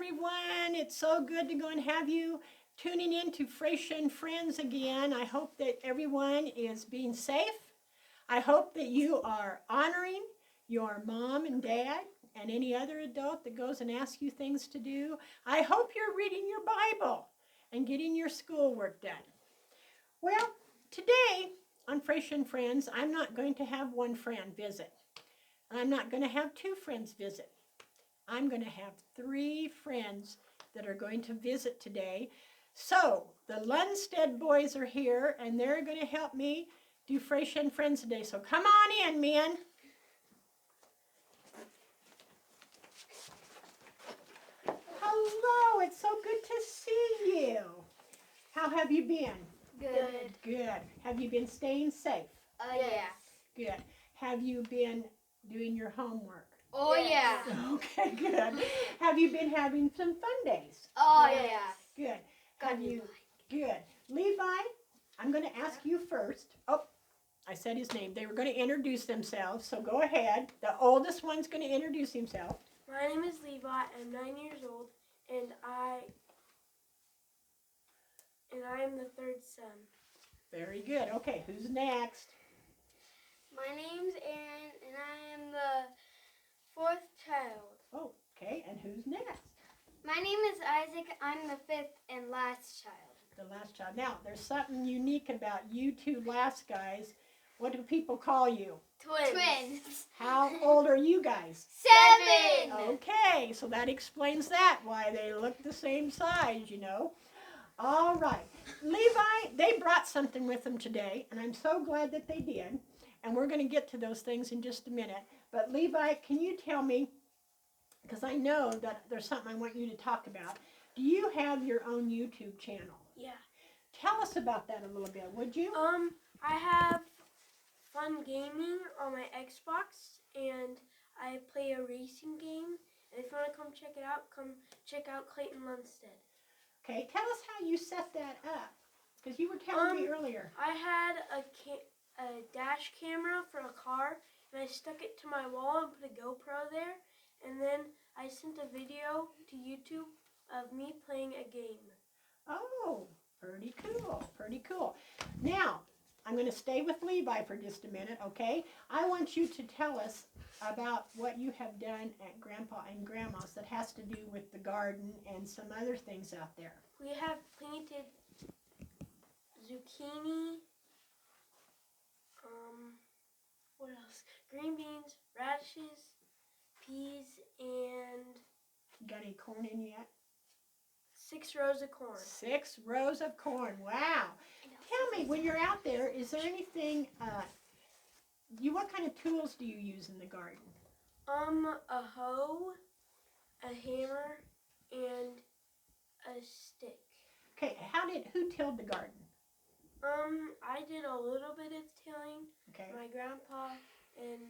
everyone. It's so good to go and have you tuning in to Frecia and Friends again. I hope that everyone is being safe. I hope that you are honoring your mom and dad and any other adult that goes and asks you things to do. I hope you're reading your Bible and getting your schoolwork done. Well, today on Frecia and Friends, I'm not going to have one friend visit. I'm not going to have two friends visit. I'm going to have three friends that are going to visit today. So the Lundstedt boys are here, and they're going to help me do Frecia and Friends today. So come on in, men. Hello, it's so good to see you. How have you been? Good. Good. Have you been staying safe? Yeah. Good. Have you been doing your homework? Oh Yes. yeah. Okay, good. Have you been having some fun days? Oh Yes. yeah. Good. Have you? Good. Levi, I'm going to ask you first. Oh, I said his name. They were going to introduce themselves, so go ahead. The oldest one's going to introduce himself. My name is Levi. I'm 9 years old, and I am the third son. Very good. Okay, who's next? My name's Aaron, and I am the fourth child. Oh, okay, and who's next? My name is Isaac. I'm the fifth and last child. The last child. Now, there's something unique about you two last guys. What do people call you? Twins. How old are you guys? 7. Okay, so that explains that, why they look the same size, you know. All right. Levi, they brought something with them today, and I'm so glad that they did. And we're going to get to those things in just a minute. But Levi, can you tell me, because I know that there's something I want you to talk about. Do you have your own YouTube channel? Yeah. Tell us about that a little bit, would you? I have fun gaming on my Xbox, and I play a racing game. And if you want to come check it out, come check out Clayton Lundstedt. Okay, tell us how you set that up, because you were telling me earlier. I had a dash camera for a car, and I stuck it to my wall and put a GoPro there, and then I sent a video to YouTube of me playing a game. Oh, pretty cool, pretty cool. Now, I'm going to stay with Levi for just a minute, okay? I want you to tell us about what you have done at Grandpa and Grandma's that has to do with the garden and some other things out there. We have planted zucchini, what else? Green beans, radishes, peas, and Got any corn in yet? 6 rows of corn. 6 rows of corn, wow. Tell me, when you're out there, is there anything, what kind of tools do you use in the garden? A hoe, a hammer, and a stick. Okay, who tilled the garden? I did a little bit of tilling. Okay, My grandpa and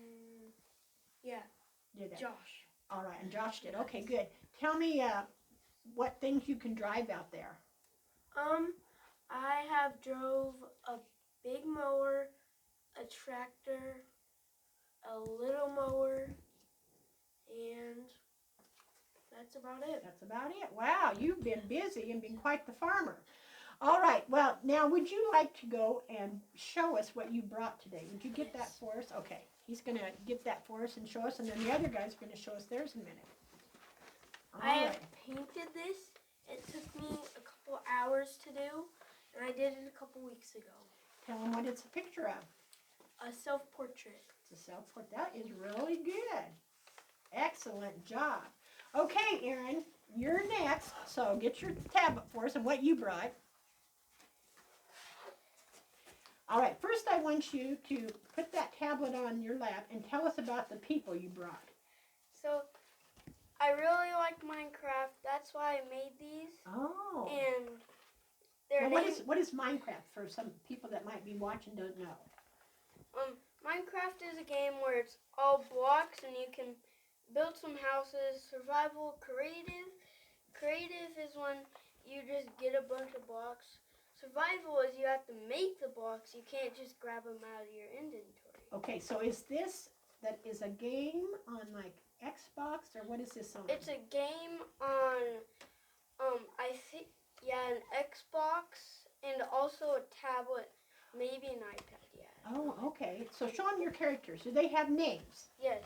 did that. Josh. All right, and Josh did. Okay, good. Tell me what things you can drive out there. I have drove a big mower, a tractor, a little mower, and that's about it. That's about it. Wow, you've been busy and been quite the farmer. All right, well, now would you like to go and show us what you brought today? Would you get that for us? Okay, he's going to get that for us and show us, and then the other guy's going to show us theirs in a minute. All I have right. painted this. It took me a couple hours to do, and I did it a couple weeks ago. Tell them what it's a picture of. A self-portrait. It's a self-portrait. That is really good. Excellent job. Okay, Aaron, you're next. So get your tablet for us and what you brought. All right, first I want you to put that tablet on your lap and tell us about the people you brought. So, I really like Minecraft. That's why I made these. Oh. And they're Now what is Minecraft for some people that might be watching don't know? Minecraft is a game where it's all blocks and you can build some houses. Survival, creative. Creative is when you just get a bunch of blocks. Survival is you have to make the blocks. You can't just grab them out of your inventory. Okay, so is this that is a game on like Xbox, or what is this on? It's a game on, I think, an Xbox and also a tablet, maybe an iPad. Yeah. Oh, okay. So show them your characters. Do they have names? Yes.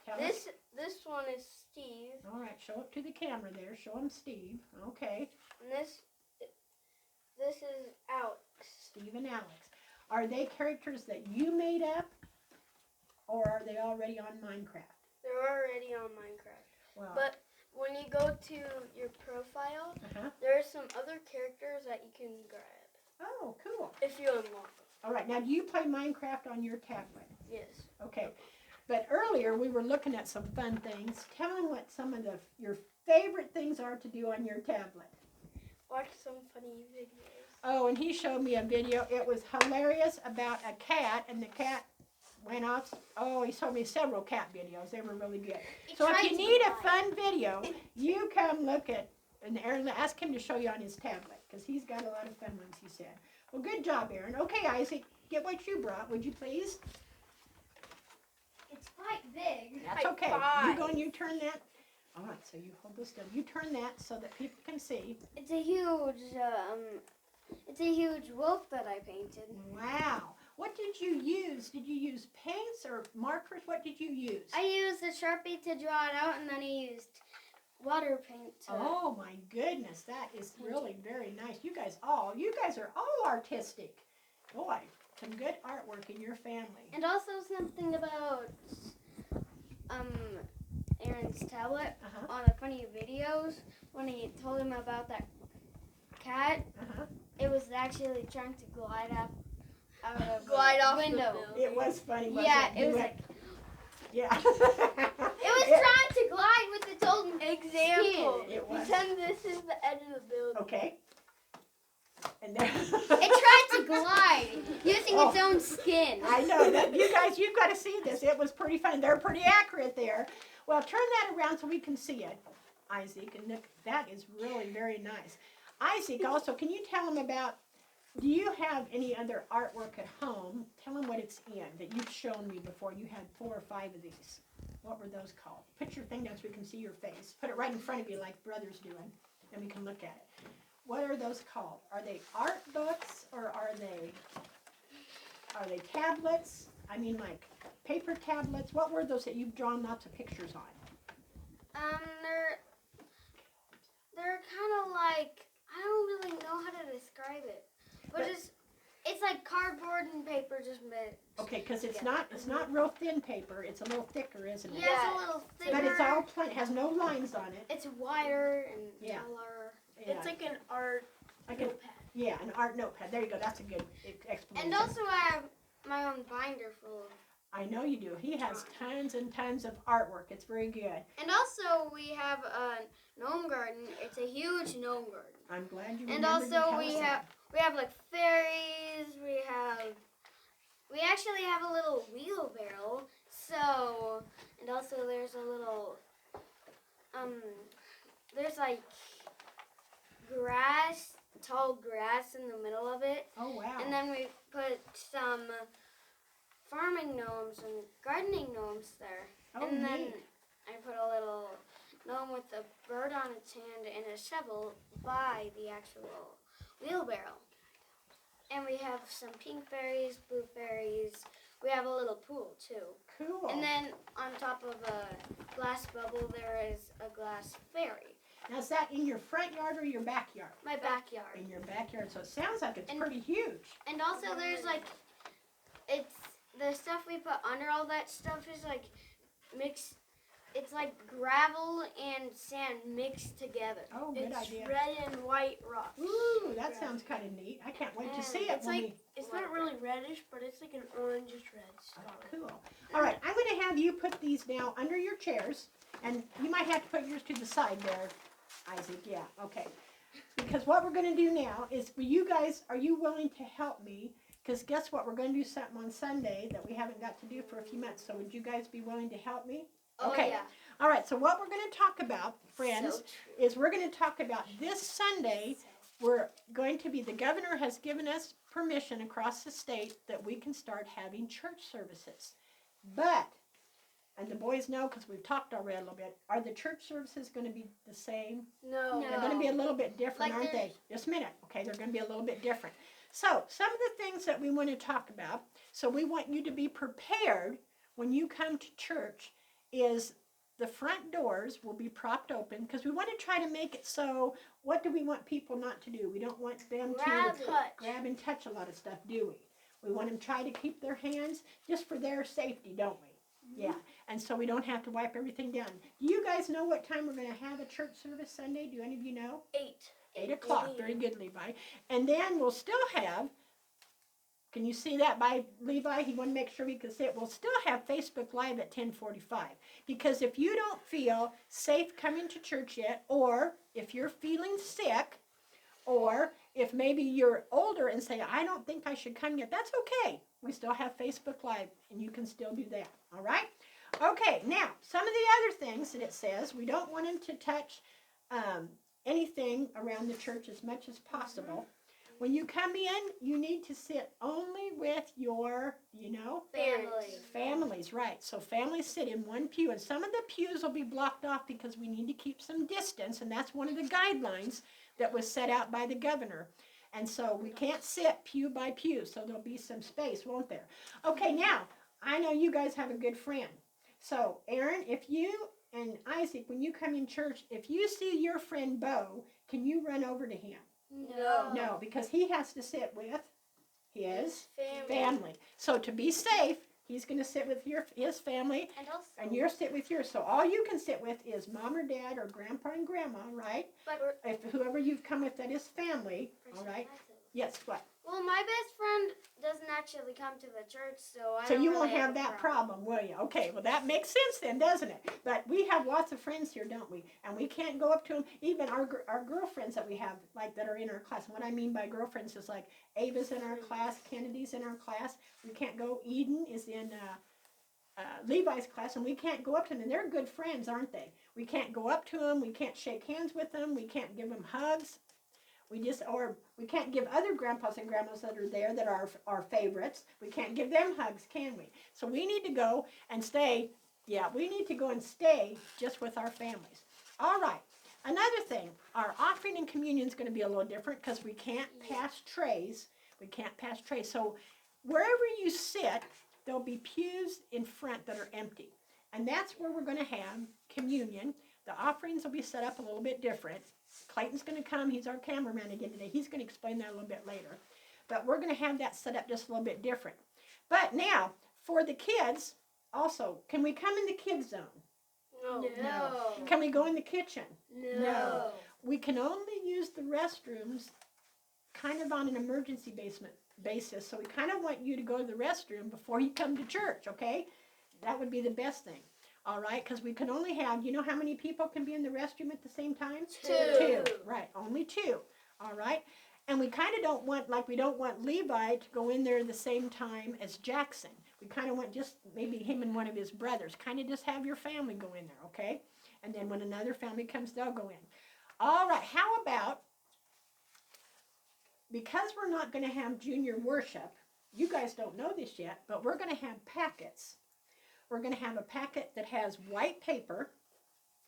Tell us. This one is Steve, All right, show it to the camera there. Show them Steve. Okay, and this is Alex. Steve and Alex. Are they characters that you made up, or are they already on Minecraft? They're already on Minecraft. Well, But when you go to your profile, there are some other characters that you can grab Oh, cool. if you unlock them. All right, now do you play Minecraft on your tablet? Yes. Okay, but earlier we were looking at some fun things. Tell them what some of your favorite things are to do on your tablet. Watch some funny videos. Oh, and he showed me a video. It was hilarious about a cat, and the cat went off. Oh, he showed me several cat videos. They were really good. So if you need a fun video, you come look at, and Aaron, ask him to show you on his tablet, because he's got a lot of fun ones, he said. Well, good job, Aaron. Okay, Isaac, get what you brought, would you please? It's quite big. That's High okay. five. You go and you turn that. All right, so you hold this down. You turn that so that people can see. It's a huge wolf that I painted. Wow. What did you use? Did you use paints or markers? What did you use? I used a Sharpie to draw it out, and then I used water paint to. Oh my goodness, that is really very nice. You guys are all artistic. Boy, some good artwork in your family. And also something about Aaron's tablet Uh-huh. on the funny videos when he told him about that cat. Uh-huh. It was actually trying to glide up out of Glide the off the window. building. It was funny, wasn't Yeah, it? it You was went- yeah. It was trying to glide with its own Example. It was. Pretend this is the edge of the building. Okay. And then It tried to glide using its own skin. I know that you've got to see this. It was pretty fun. They're pretty accurate there. Well, turn that around so we can see it, Isaac. And Nick, that is really very nice. Isaac, also, can you tell them about? Do you have any other artwork at home? Tell them what it's in that you've shown me before. You had 4 or 5 of these. What were those called? Put your thing down so we can see your face. Put it right in front of you like Brother's doing, and we can look at it. What are those called? Are they art books or are they tablets? I mean, like paper tablets. What were those that you've drawn lots of pictures on? They're kind of like, I don't really know how to describe it, but it's like cardboard and paper just mixed. Okay, because it's not real thin paper. It's a little thicker, isn't it? Yeah, it's a little thicker. But it's all plain. Has no lines on it. It's wider and Yeah. taller. Yeah, It's like an art like an art notepad. There you go. That's a good explanation. And also I have my own binder full of. I know you do. He has tons and tons of artwork. It's very good. And also we have a gnome garden. It's a huge gnome garden. I'm glad you And remembered to also tell we us that. have like fairies. We actually have a little wheelbarrow. So, and also there's a little there's like tall grass in the middle of it. Oh wow. And then we put some farming gnomes and gardening gnomes there. Oh, And then neat. I put a little gnome with a bird on its hand and a shovel by the actual wheelbarrow. And we have some pink fairies, blue fairies. We have a little pool too. Cool. And then on top of a glass bubble there is a glass fairy. Now, is that in your front yard or your backyard? My backyard. In your backyard. So it sounds like it's And- pretty huge. And also there's like, it's the stuff we put under all that stuff is like mixed. It's like gravel and sand mixed together. Oh, good It's idea. red and white rocks. Ooh, that sounds kind of neat. I can't wait to see it. It's when like it's not really reddish, but it's like an orangish red Oh, color. cool. All right, I'm going to have you put these now under your chairs, and you might have to put yours to the side there, Isaac. Yeah, okay. Because what we're going to do now is, for you guys, are you willing to help me? Because guess what? We're going to do something on Sunday that we haven't got to do for a few months. So would you guys be willing to help me? Oh Okay. yeah. All right, so what we're going to talk about, friends, So is we're going to talk about this Sunday. We're going to be, the governor has given us permission across the state that we can start having church services. But and the boys know because we've talked already a little bit, are the church services going to be the same? No. No. They're going to be a little bit different, Like aren't they? Just a minute. Okay, they're going to be a little bit different. So, some of the things that we want to talk about, so we want you to be prepared when you come to church, is the front doors will be propped open because we want to try to make it so, what do we want people not to do? We don't want them Grab to touch. grab and touch a lot of stuff, do we? We want them to try to keep their hands just for their safety, don't we? Yeah, and so we don't have to wipe everything down. Do you guys know what time we're going to have a church service Sunday? Do any of you know? 8. 8 o'clock. Very good, Levi. And then we'll still have, can you see that by Levi? He wanted to make sure we could see it. We'll still have Facebook Live at 10:45. Because if you don't feel safe coming to church yet, or if you're feeling sick, or if maybe you're older and say, I don't think I should come yet, that's okay. We still have Facebook Live, and you can still do that. All right? Okay, now, some of the other things that it says, we don't want them to touch anything around the church as much as possible. When you come in, you need to sit only with your, families, right. So families sit in one pew, and some of the pews will be blocked off because we need to keep some distance, and that's one of the guidelines that was set out by the governor. And so we can't sit pew by pew, so there'll be some space, won't there? Okay, now, I know you guys have a good friend. So, Aaron, if you and Isaac, when you come in church, if you see your friend Bo, can you run over to him? No. No, because he has to sit with his Family. family. So to be safe, he's going to sit with his family, And also, and you're sit with yours. So all you can sit with is mom or dad or grandpa and grandma, right? But- If whoever you've come with that is family, all right? Yes, what? Well, my best friend doesn't actually come to the church, so I So don't you really won't have that problem, will you? Okay, well that makes sense then, doesn't it? But we have lots of friends here, don't we? And we can't go up to them. Even our girlfriends that we have, like that are in our class. And what I mean by girlfriends is like Ava's in our class, Kennedy's in our class. We can't go. Eden is in Levi's class, and we can't go up to them. And they're good friends, aren't they? We can't go up to them. We can't shake hands with them. We can't give them hugs. Or we can't give other grandpas and grandmas that are there that are our favorites. We can't give them hugs, can we? So we need to go and stay. Yeah, we need to go and stay just with our families. All right. Another thing, our offering and communion is going to be a little different because we can't pass trays. We can't pass trays. So wherever you sit, there'll be pews in front that are empty. And that's where we're going to have communion. The offerings will be set up a little bit different. Clayton's going to come. He's our cameraman again today. He's going to explain that a little bit later. But we're going to have that set up just a little bit different. But now, for the kids, also, can we come in the kids' zone? No. No. Can we go in the kitchen? No. We can only use the restrooms kind of on an emergency basis. So we kind of want you to go to the restroom before you come to church, okay? That would be the best thing. All right, because we can only have, you know how many people can be in the restroom at the same time? Two. Right, only 2. All right, and we kind of don't want, we don't want Levi to go in there at the same time as Jackson. We kind of want just maybe him and one of his brothers. Kind of just have your family go in there, okay? And then when another family comes, they'll go in. All right, how about, because we're not going to have junior worship, you guys don't know this yet, but we're going to have packets. We're going to have a packet that has white paper,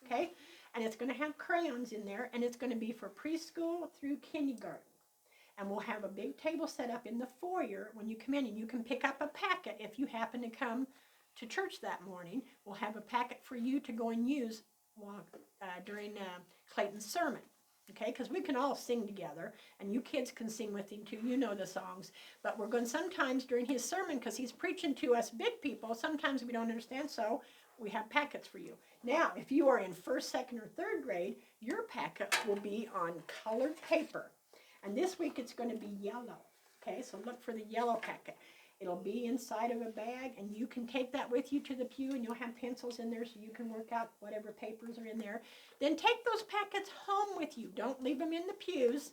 okay? And it's going to have crayons in there, and it's going to be for preschool through kindergarten. And we'll have a big table set up in the foyer when you come in, and you can pick up a packet if you happen to come to church that morning. We'll have a packet for you to go and use during Clayton's sermon. Okay, because we can all sing together, and you kids can sing with him too. You know the songs. But we're going sometimes during his sermon, because he's preaching to us big people, sometimes we don't understand, so we have packets for you. Now, if you are in 1st, 2nd, or 3rd grade, your packet will be on colored paper. And this week it's going to be yellow. Okay, so look for the yellow packet. It'll be inside of a bag, and you can take that with you to the pew, and you'll have pencils in there so you can work out whatever papers are in there. Then take those packets home with you. Don't leave them in the pews.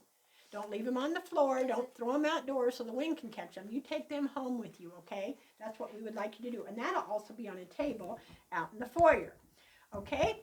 Don't leave them on the floor. Don't throw them outdoors so the wind can catch them. You take them home with you, okay? That's what we would like you to do. And that'll also be on a table out in the foyer, okay?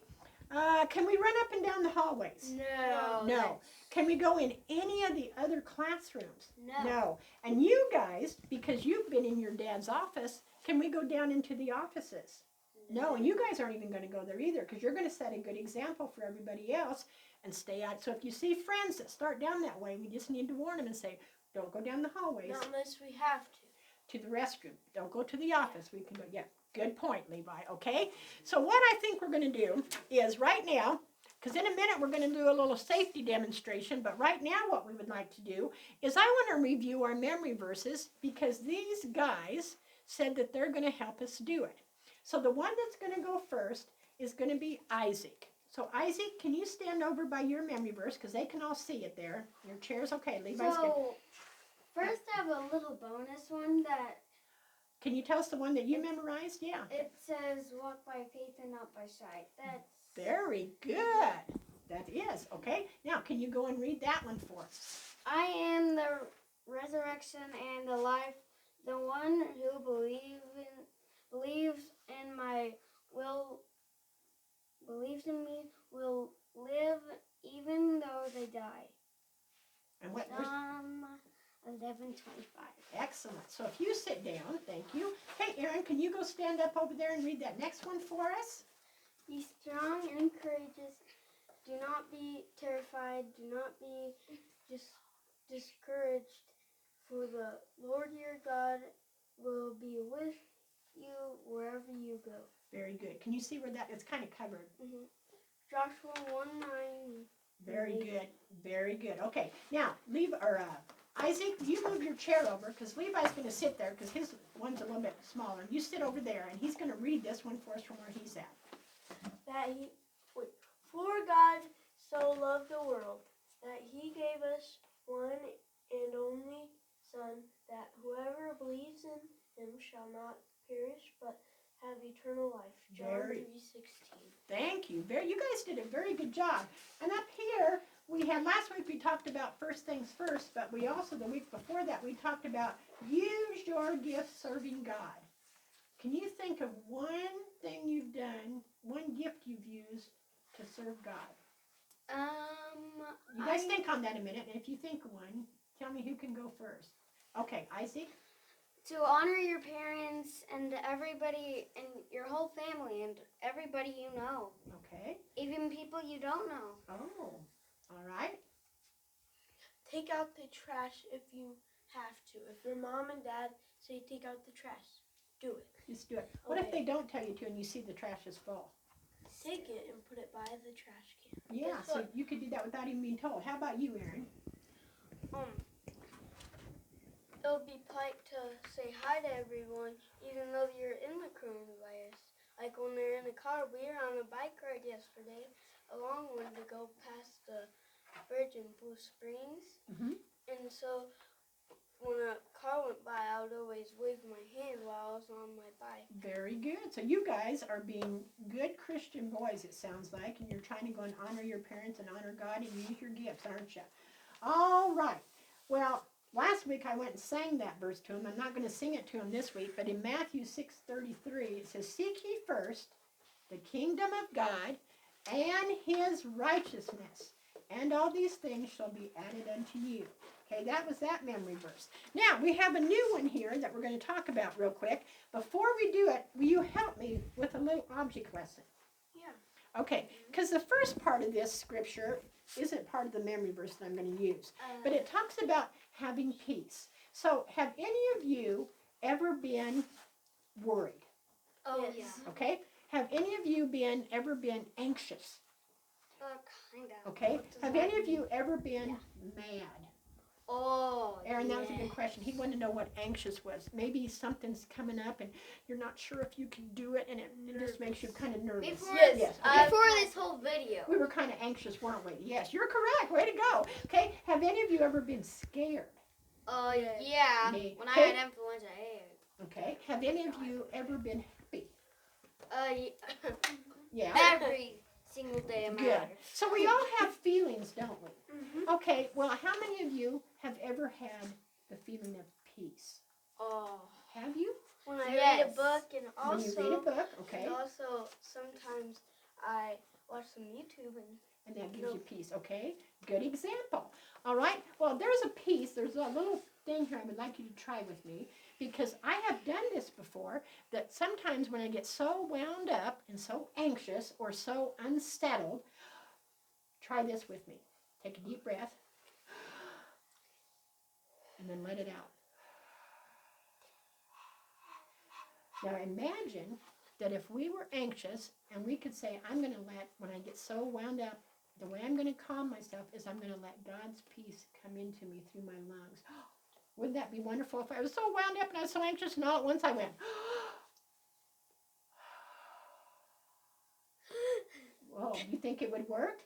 Can we run up and down the hallways? No. No. Can we go in any of the other classrooms? No. And you guys, because you've been in your dad's office, can we go down into the offices? No, and you guys aren't even going to go there either because you're going to set a good example for everybody else and stay out. So if you see friends that start down that way, we just need to warn them and say, don't go down the hallways Not unless we have to. to the restroom. Don't go to the office. We can go, yeah, good point, Levi, okay? So what I think we're going to do is right now, because in a minute we're going to do a little safety demonstration, but right now what we would like to do is I want to review our memory verses because these guys said that they're going to help us do it. So the one that's going to go first is going to be Isaac. So Isaac, can you stand over by your memory verse because they can all see it there. Your chair's okay. Levi's good. So, first I have a little bonus one that Can you tell us the one that you memorized? Yeah. it says, walk by faith and not by sight. That's Very good. That is. Okay. Now, can you go and read that one for us? I am the resurrection and the life. The one who believes in me will live even though they die. And what verse? Psalm 11:25. Excellent. So if you sit down, thank you. Hey, Aaron, can you go stand up over there and read that next one for us? Be strong and courageous. Do not be terrified. Do not be discouraged. For the Lord your God will be with you wherever you go. Very good. Can you see where that is kind of covered? Joshua 1:9. Very good. Very good. Okay. Now, Isaac, you move your chair over because Levi's going to sit there because his one's a little bit smaller. You sit over there and he's going to read this one for us from where he's at. For God so loved the world that he gave us one and only Son, that whoever believes in him shall not perish but have eternal life. John 3:16. Thank you. You guys did a very good job. And up here, last week we talked about first things first, but we also, the week before that, we talked about use your gift serving God. Can you think of one thing you've done, one gift you've used to serve God? You guys think on that a minute, and if you think of one, tell me who can go first. Okay, Isaac? To honor your parents and everybody and your whole family and everybody you know. Okay. Even people you don't know. Oh, all right. Take out the trash if you have to. If your mom and dad say take out the trash, do it. Just do it. What if Okay. they don't tell you to and you see the trash is full? Take it and put it by the trash can. Yeah, so you could do that without even being told. How about you, Aaron? It would be polite to say hi to everyone, even though you're in the coronavirus. Like when they're in the car, we were on a bike ride yesterday, a long one to go past the bridge in Blue Springs. Mhm. And so when a car went by, I would always wave my hand while I was on my bike. Very good. So you guys are being good Christian boys, it sounds like, and you're trying to go and honor your parents and honor God and use your gifts, aren't you? All right. Well, last week I went and sang that verse to him. I'm not going to sing it to him this week, but in Matthew 6:33 it says, "Seek ye first the kingdom of God and his righteousness, and all these things shall be added unto you." Okay, that was that memory verse. Now, we have a new one here that we're going to talk about real quick. Before we do it, will you help me with a little object lesson? Yeah. Okay, because the first part of this scripture isn't part of the memory verse that I'm going to use, but it talks about having peace. So, have any of you ever been worried? Oh, Yes. yeah. Okay? Have any of you ever been anxious? Kind of. Okay? What does Have that any of you ever been mad? Oh, Aaron, that was a yeah. good question. He wanted to know what anxious was. Maybe something's coming up and you're not sure if you can do it, and it just makes you kind of nervous. Before, Yes. Okay. before this whole video. We were kind of anxious, weren't we? Yes, you're correct. Way to go. Okay, have any of you ever been scared? Yeah. Me. When I Okay. had influenza A. Okay, have any of you ever been happy? Yeah. Every single day of my Good. life. So we all have feelings, don't we? Mm-hmm. Okay, well, how many of you have ever had the feeling of peace? Oh. Have you? When I read a Yes. book, and When you read a also, book, okay, and also sometimes I watch some YouTube and that gives you peace, okay? Good example. All right, well, there's a piece, there's a little thing here I would like you to try with me, because I have done this before, that sometimes when I get so wound up and so anxious or so unsettled, try this with me. Take a deep breath and then let it out. Now imagine that if we were anxious and we could say, I'm going to let, when I get so wound up, the way I'm going to calm myself is I'm going to let God's peace come into me through my lungs. Wouldn't that be wonderful if I was so wound up and I was so anxious and all at once I went, whoa, you think it would work?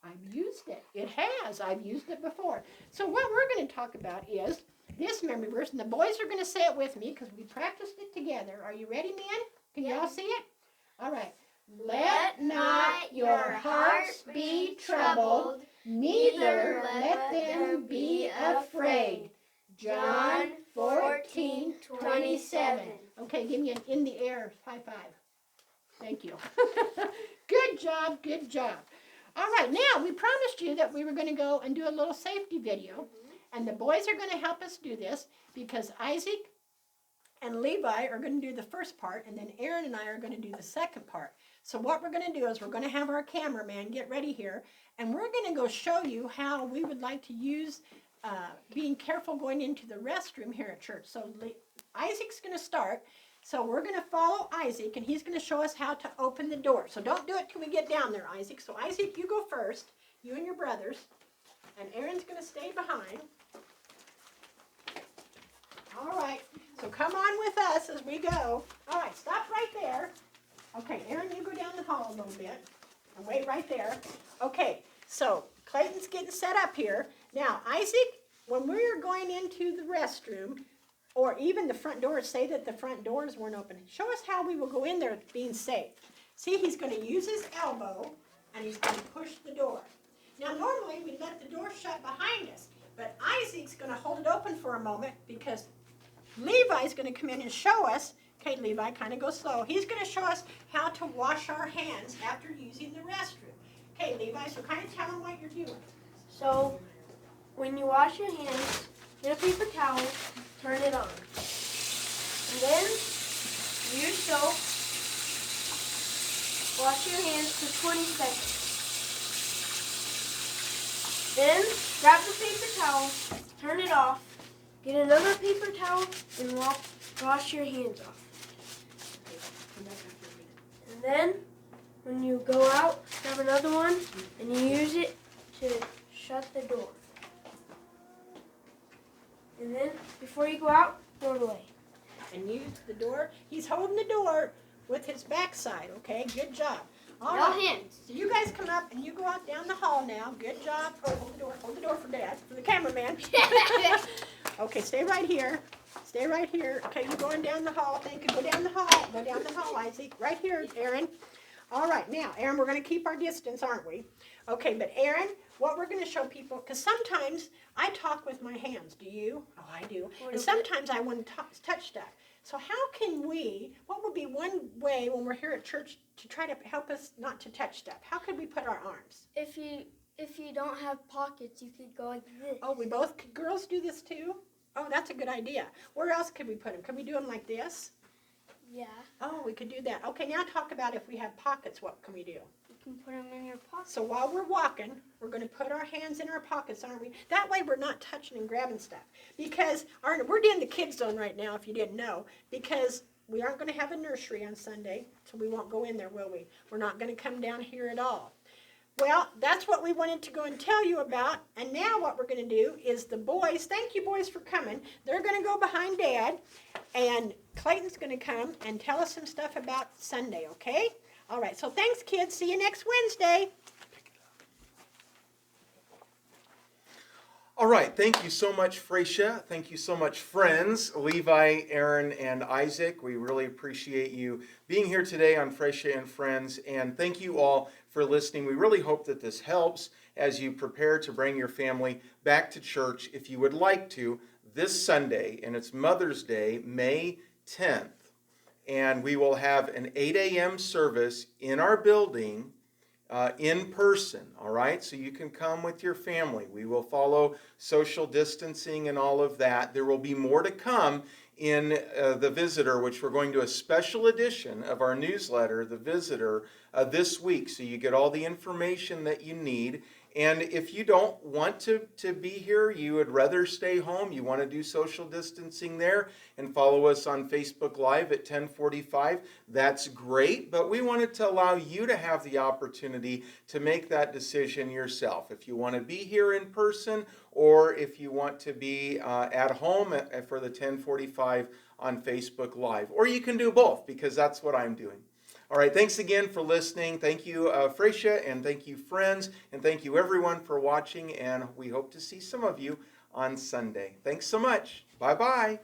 I've used it. It has. I've used it before. So what we're going to talk about is this memory verse, and the boys are going to say it with me because we practiced it together. Are you ready, men? Can y'all see it? All right. Let not your hearts be troubled, neither let them be afraid. John 14:27. Okay, give me an in the air high five. Thank you. Good job, good job. All right, now we promised you that we were going to go and do a little safety video, and the boys are going to help us do this because Isaac and Levi are going to do the first part, and then Aaron and I are going to do the second part. So what we're going to do is we're going to have our cameraman get ready here, and we're going to go show you how we would like to use being careful going into the restroom here at church. So Isaac's going to start. So we're going to follow Isaac, and he's going to show us how to open the door. So don't do it till we get down there, Isaac. So Isaac, you go first, you and your brothers, and Aaron's going to stay behind. All right, so come on with us as we go. All right, stop right there. Okay, Aaron, you go down the hall a little bit and wait right there. Okay, so Clayton's getting set up here. Now, Isaac, when we're going into the restroom, or even the front doors, say that the front doors weren't open, show us how we will go in there being safe. See, he's going to use his elbow, and he's going to push the door. Now, normally we let the door shut behind us, but Isaac's going to hold it open for a moment because Levi's going to come in and show us. Okay, Levi, kind of go slow. He's going to show us how to wash our hands after using the restroom. Okay, Levi, so kind of tell him what you're doing. So, when you wash your hands, get a paper towel, turn it on. And then, use soap, wash your hands for 20 seconds. Then, grab the paper towel, turn it off, get another paper towel, and wash your hands off. And then, when you go out, grab another one, and you use it to shut the door. And then, before you go out, throw it away. And use the door. He's holding the door with his backside, okay? Good job. All No right. hands. So you guys come up and you go out down the hall now. Good job. Oh, hold the door for Dad, for the cameraman. Okay, stay right here. Stay right here. Okay, you're going down the hall. Thank you. Go down the hall. Go down the hall, Isaac. Right here, Aaron. All right, now, Aaron, we're going to keep our distance, aren't we? Okay, but Aaron, what we're going to show people, because sometimes I talk with my hands. Do you? Oh, I do. And sometimes I want to touch stuff. So how can we, what would be one way when we're here at church to try to help us not to touch stuff? How could we put our arms? If you don't have pockets, you could go like this. Oh, we both, could girls do this too? Oh, that's a good idea. Where else could we put them? Could we do them like this? Yeah. Oh, we could do that. Okay, now talk about if we have pockets, what can we do? You can put them in your pocket. So while we're walking, we're going to put our hands in our pockets, aren't we? That way we're not touching and grabbing stuff. Because we're in the kids zone right now, if you didn't know, because we aren't going to have a nursery on Sunday, so we won't go in there, will we? We're not going to come down here at all. Well, that's what we wanted to go and tell you about. And now what we're going to do is the boys, thank you boys for coming. They're going to go behind Dad, and Clayton's going to come and tell us some stuff about Sunday, okay? All right, so thanks, kids. See you next Wednesday. All right, thank you so much, Frecia. Thank you so much, friends, Levi, Aaron, and Isaac. We really appreciate you being here today on Frecia and Friends, and thank you all for listening. We really hope that this helps as you prepare to bring your family back to church, if you would like to, this Sunday, and it's Mother's Day, May 10th. And we will have an 8 a.m. service in our building in person, all right? So you can come with your family. We will follow social distancing and all of that. There will be more to come in The Visitor, which we're going to a special edition of our newsletter, The Visitor, this week. So you get all the information that you need. And if you don't want to be here, you would rather stay home, you want to do social distancing there and follow us on Facebook Live at 10:45, that's great. But we wanted to allow you to have the opportunity to make that decision yourself. If you want to be here in person or if you want to be at home for the 10:45 on Facebook Live. Or you can do both, because that's what I'm doing. All right, thanks again for listening. Thank you, Frecia, and thank you, friends, and thank you, everyone, for watching, and we hope to see some of you on Sunday. Thanks so much. Bye-bye.